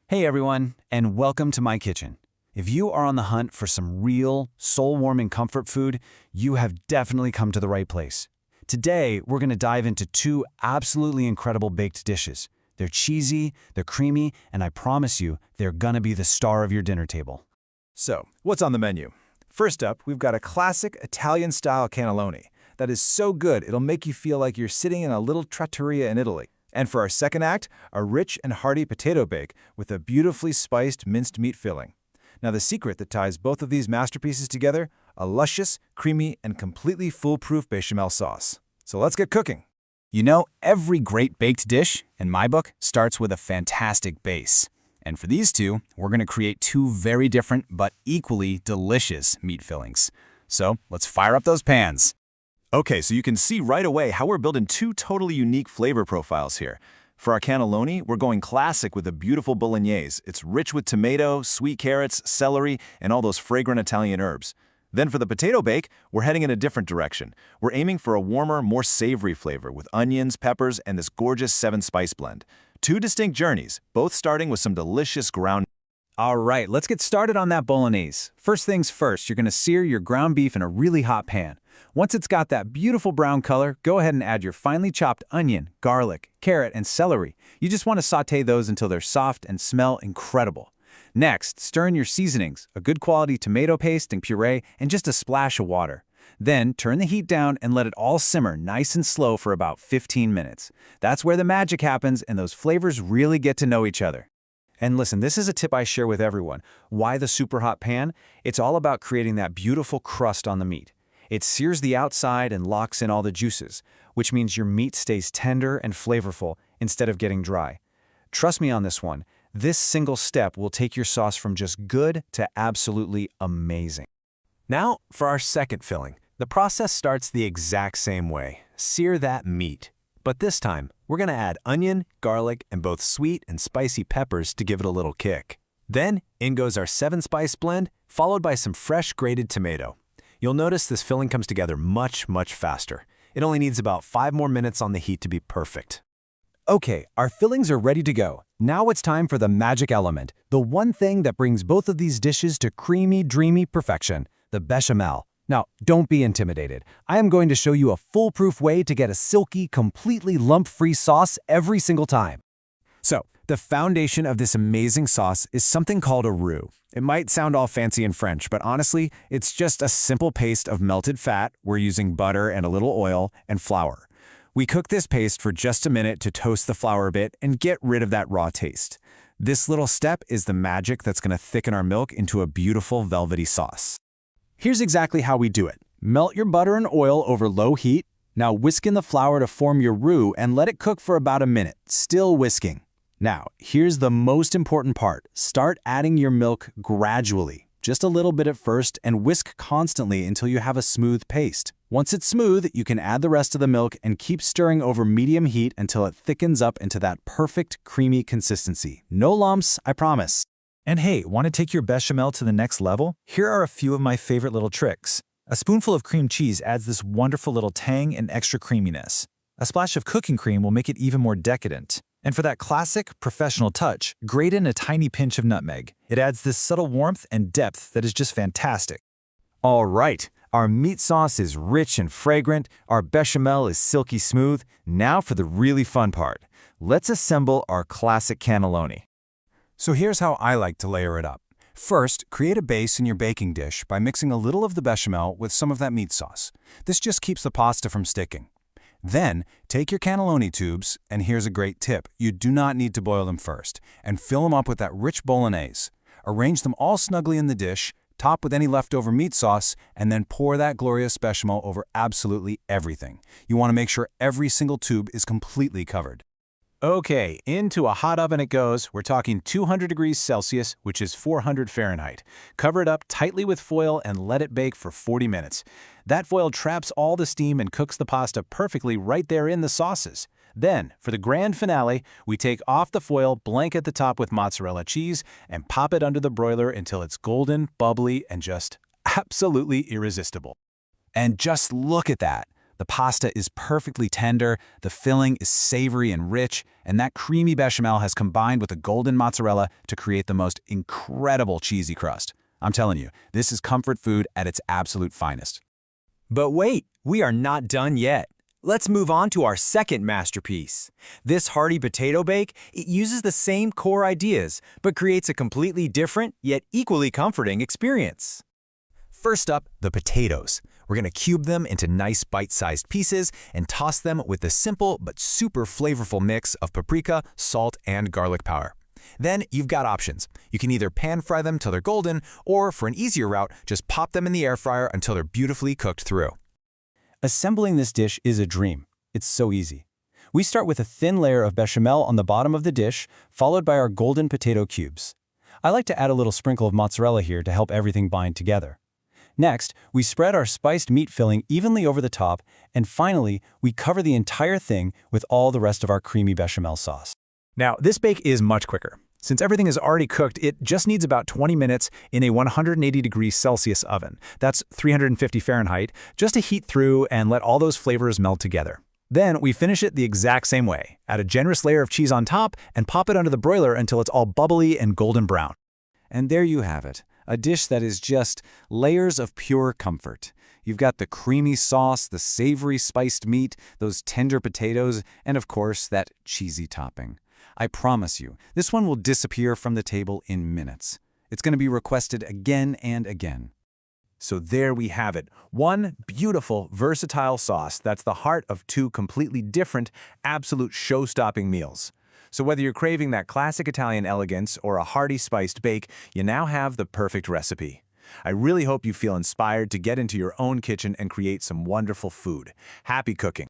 Hey everyone, and welcome to my kitchen. If you are on the hunt for some real, soul-warming comfort food, you have definitely come to the right place. Today, we're going to dive into two absolutely incredible baked dishes. They're cheesy, they're creamy, and I promise you, they're gonna be the star of your dinner table. So, what's on the menu? First up, we've got a classic Italian-style cannelloni that is so good it'll make you feel like you're sitting in a little trattoria in Italy. And for our second act, a rich and hearty potato bake with a beautifully spiced minced meat filling. Now the secret that ties both of these masterpieces together, a luscious, creamy, and completely foolproof bechamel sauce. So let's get cooking. You know, every great baked dish, in my book, starts with a fantastic base. And for these two, we're going to create two very different but equally delicious meat fillings. So let's fire up those pans. Okay, so you can see right away how we're building two totally unique flavor profiles here. For our cannelloni, we're going classic with a beautiful Bolognese. It's rich with tomato, sweet carrots, celery, and all those fragrant Italian herbs. Then for the potato bake, we're heading in a different direction. We're aiming for a warmer, more savory flavor with onions, peppers, and this gorgeous 7-spice blend. Two distinct journeys, both starting with some delicious ground. All right, let's get started on that Bolognese. First things first, you're going to sear your ground beef in a really hot pan. Once it's got that beautiful brown color, go ahead and add your finely chopped onion, garlic, carrot, and celery. You just want to saute those until they're soft and smell incredible. Next, stir in your seasonings, a good quality tomato paste and puree, and just a splash of water. Then, turn the heat down and let it all simmer nice and slow for about 15 minutes. That's where the magic happens and those flavors really get to know each other. And listen, this is a tip I share with everyone. Why the super hot pan? It's all about creating that beautiful crust on the meat. It sears the outside and locks in all the juices, which means your meat stays tender and flavorful instead of getting dry. Trust me on this one, this single step will take your sauce from just good to absolutely amazing. Now, for our second filling. The process starts the exact same way. Sear that meat. But this time, we're going to add onion, garlic, and both sweet and spicy peppers to give it a little kick. Then, in goes our 7-spice blend, followed by some fresh grated tomato. You'll notice this filling comes together much faster. It only needs about 5 more minutes on the heat to be perfect. Okay, our fillings are ready to go. Now it's time for the magic element, the one thing that brings both of these dishes to creamy, dreamy perfection, the bechamel. Now, don't be intimidated. I am going to show you a foolproof way to get a silky, completely lump-free sauce every single time. So, the foundation of this amazing sauce is something called a roux. It might sound all fancy in French, but honestly, it's just a simple paste of melted fat. We're using butter and a little oil and flour. We cook this paste for just a minute to toast the flour a bit and get rid of that raw taste. This little step is the magic that's going to thicken our milk into a beautiful velvety sauce. Here's exactly how we do it. Melt your butter and oil over low heat. Now whisk in the flour to form your roux and let it cook for about a minute, still whisking. Now, here's the most important part. Start adding your milk gradually, just a little bit at first, and whisk constantly until you have a smooth paste. Once it's smooth, you can add the rest of the milk and keep stirring over medium heat until it thickens up into that perfect creamy consistency. No lumps, I promise. And hey, want to take your bechamel to the next level? Here are a few of my favorite little tricks. A spoonful of cream cheese adds this wonderful little tang and extra creaminess. A splash of cooking cream will make it even more decadent. And for that classic, professional touch, grate in a tiny pinch of nutmeg. It adds this subtle warmth and depth that is just fantastic. All right, our meat sauce is rich and fragrant, our bechamel is silky smooth. Now for the really fun part. Let's assemble our classic cannelloni. So here's how I like to layer it up. First, create a base in your baking dish by mixing a little of the bechamel with some of that meat sauce. This just keeps the pasta from sticking. Then, take your cannelloni tubes, and here's a great tip. You do not need to boil them first, and fill them up with that rich bolognese. Arrange them all snugly in the dish, top with any leftover meat sauce, and then pour that glorious bechamel over absolutely everything. You want to make sure every single tube is completely covered. Okay, into a hot oven it goes. We're talking 200 degrees Celsius, which is 400 Fahrenheit. Cover it up tightly with foil and let it bake for 40 minutes. That foil traps all the steam and cooks the pasta perfectly right there in the sauces. Then, for the grand finale, we take off the foil, blanket the top with mozzarella cheese, and pop it under the broiler until it's golden, bubbly, and just absolutely irresistible. And just look at that. The pasta is perfectly tender, the filling is savory and rich, and that creamy bechamel has combined with the golden mozzarella to create the most incredible cheesy crust. I'm telling you, this is comfort food at its absolute finest. But wait, we are not done yet. Let's move on to our second masterpiece. This hearty potato bake, it uses the same core ideas, but creates a completely different yet equally comforting experience. First up, the potatoes. We're going to cube them into nice bite-sized pieces and toss them with the simple but super flavorful mix of paprika, salt, and garlic powder. Then you've got options. You can either pan fry them till they're golden, or for an easier route, just pop them in the air fryer until they're beautifully cooked through. Assembling this dish is a dream. It's so easy. We start with a thin layer of bechamel on the bottom of the dish, followed by our golden potato cubes. I like to add a little sprinkle of mozzarella here to help everything bind together. Next, we spread our spiced meat filling evenly over the top, and finally, we cover the entire thing with all the rest of our creamy bechamel sauce. Now, this bake is much quicker. Since everything is already cooked, it just needs about 20 minutes in a 180 degrees Celsius oven. That's 350 Fahrenheit, just to heat through and let all those flavors meld together. Then we finish it the exact same way. Add a generous layer of cheese on top and pop it under the broiler until it's all bubbly and golden brown. And there you have it, a dish that is just layers of pure comfort. You've got the creamy sauce, the savory spiced meat, those tender potatoes, and of course, that cheesy topping. I promise you, this one will disappear from the table in minutes. It's going to be requested again and again. So there we have it, one beautiful, versatile sauce that's the heart of two completely different, absolute show-stopping meals. So whether you're craving that classic Italian elegance or a hearty spiced bake, you now have the perfect recipe. I really hope you feel inspired to get into your own kitchen and create some wonderful food. Happy cooking!